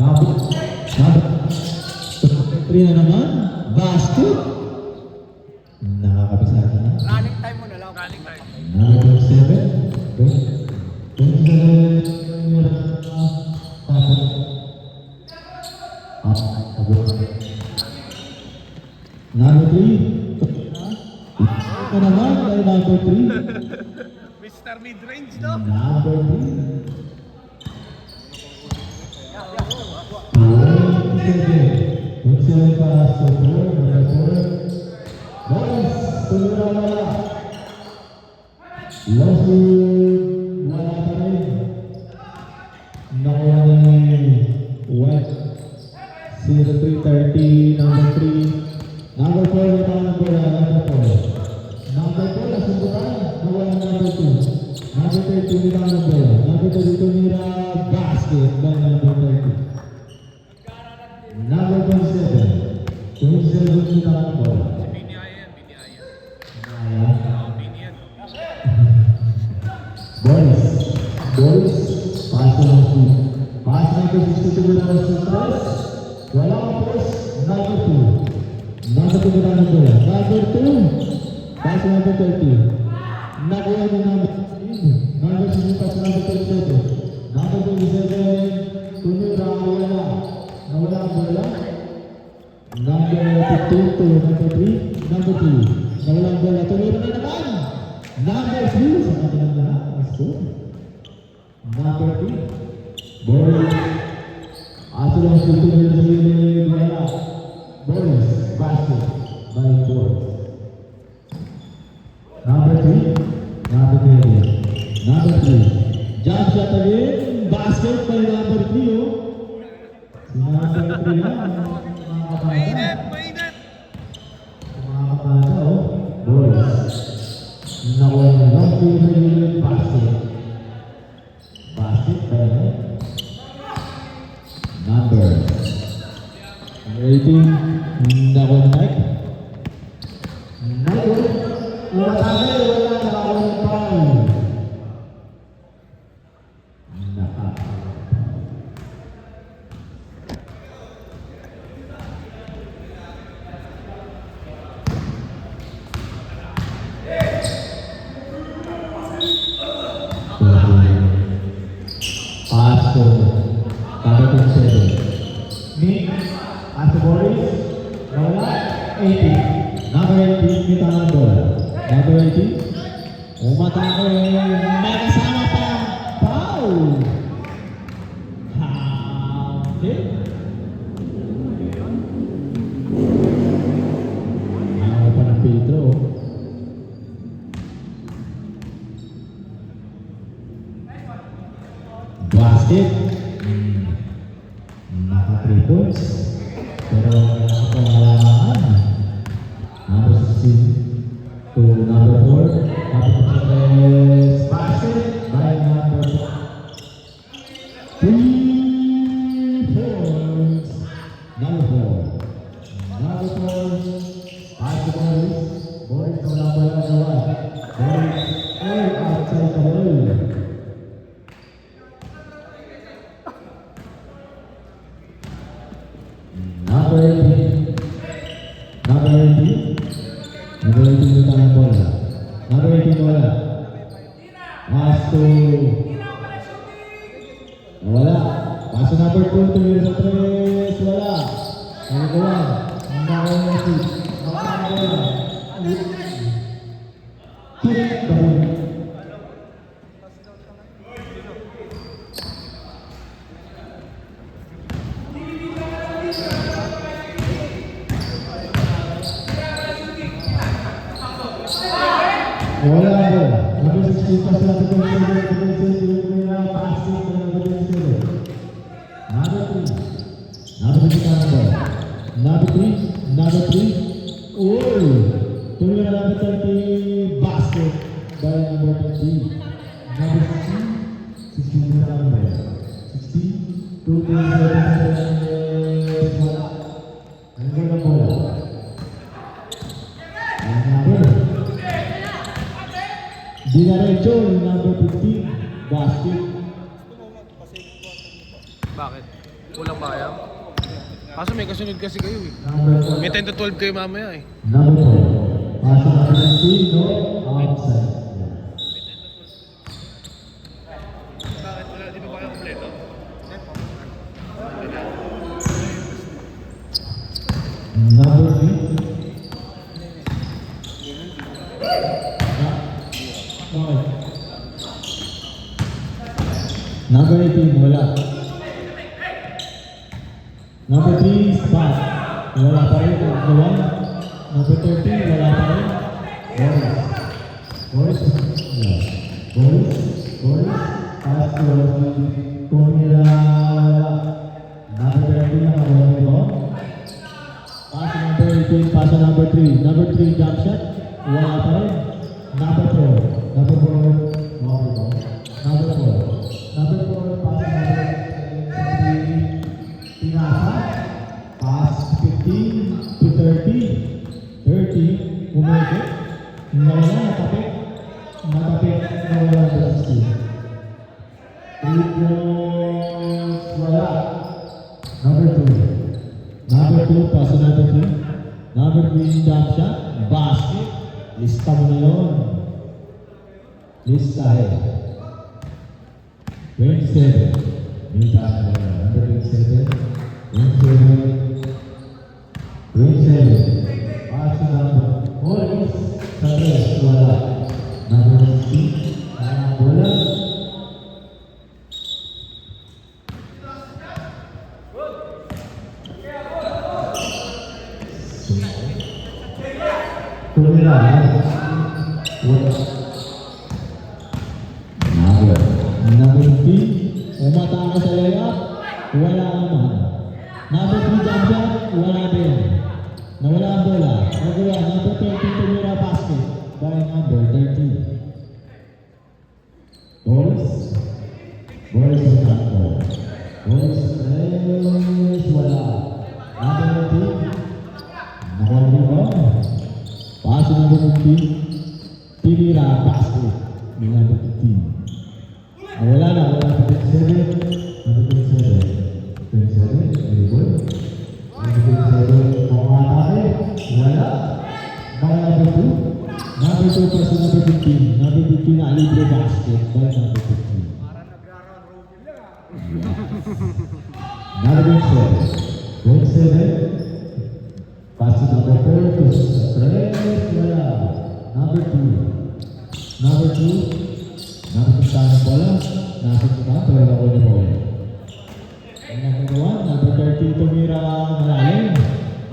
3 na naman. Basket. Nakakabisado na. Running time mo na lang. Running time. Number 7. Number 3. Ito naman kay number 3. Mr. Midrange, no? Number 3. Bakit? Kulang bayang. Kaso may kasunod kasi kayo eh. Number 4. May 10 to 12 kayo mamaya eh. Number 4. Pass to number 16, no? Outside. Bakit wala? Di ba ba kayo kompleto? Number 3. Okay. Number 18, wala. Number 3, spot. Wala pa rin. Number 1. Number 13, wala pa rin. Boris. Boris. Pass to Tumira. Number 13, nakawala ito. Pass to number 18, pass to number 3. Number 3, jump shot. Wala pa rin. Number 4. Number 4, okay ito. Number 4. Number 4, pass to number 3. Pinasa. Pass 15 to 30. 30. Umeke. Nawala, natapik. Nawala ang 60. Free throws, wala. Number 2. Number 2, pass to number 3. Number 3, jump shot. Basket. Lista mo na yun. Listahin. 27. May tayo na number 27. 27. Pass to number 4. Sa 3. Wala. Number 16. Wala. Tumira. Number 15, umata ka sa layup, wala naman. Number 3, jump shot, wala din. Nawala ang bola. Nagawa, number 13, tumira basket by number 13. Boris ang takbo. Boris, wala. Number 18, nakuha mo. Pass to number 15, tinira basket by number 15. Wala na 27. Number 27. 27, very good. Number 27, pangmatake. Wala. Number 2. Number 2 pass to number 15. Number 15 na libre basket by number 15. Number 27. Pass to number 4 to straight. Wala. Number 2. Nakikita ng bola. Nakikita pero ako na bola. Number 1, number 30, tumira malalim.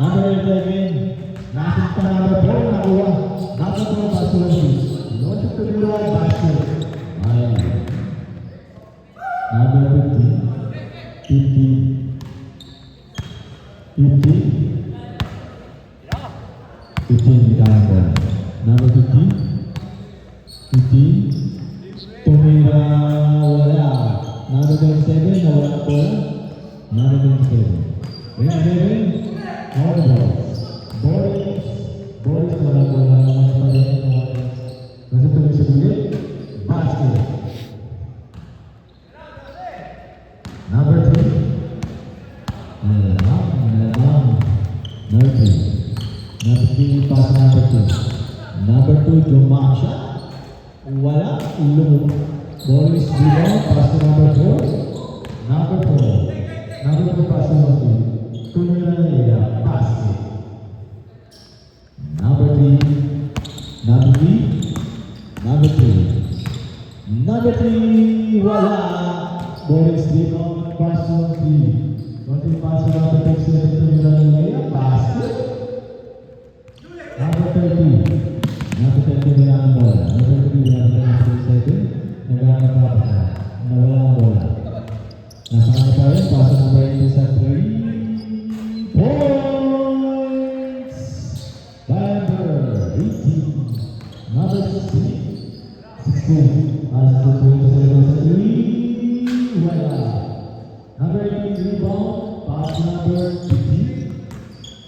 Number 11, nakikita number 4, nakuha. Number 4, basket. Logic tumira, basket. Ay. Number 15. 15, kita ng bola. Number 15. Tumira, wala. Number 27, nawala ang bola. Number 27. 27, all balls. Boris, wala bola. Nasa tuloy sa bulit. Basket. Number 3. Nalamang. Number 3, pass number 2. Number 2, Jumaksha. Wala, low. Boris Bilon, pass to number 4. Number 4, pass to number 2. Tumira na nila, basket. Number 3. Number 3, wala. Boris Bilon, pass to number 3. Konting pass to number 6, tumira na nila, basket. Number 30. Number 30 nila ang bola. Number 3 nila ang 37. Naghanap pa pa. Nawala ang bola. Nasaan pa rin? Pass number 8 sa 3. Points! Number 18. Number 16. Pass to 27 sa 3. Wala. Number 18 rebound. Pass number 15.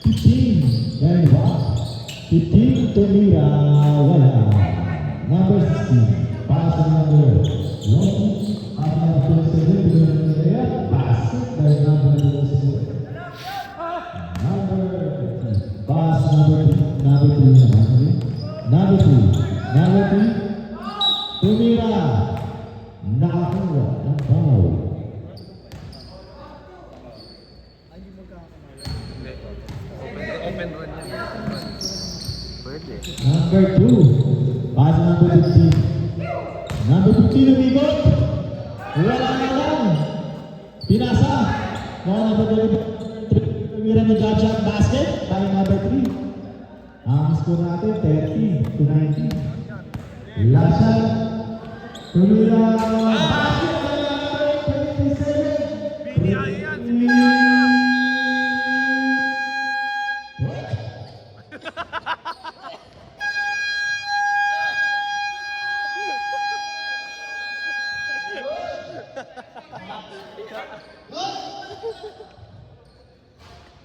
15. And what? 15, tumira, wala. Number 16, pass number 1. Pass number 27, basket by number Pinasa. Ball number 3. Tumira ng jump shot basket by number 3. Ang score natin 30-19. Last shot. Tumira. Basket by number 27. Biniyay yan, si Biniyay.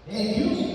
Thank you.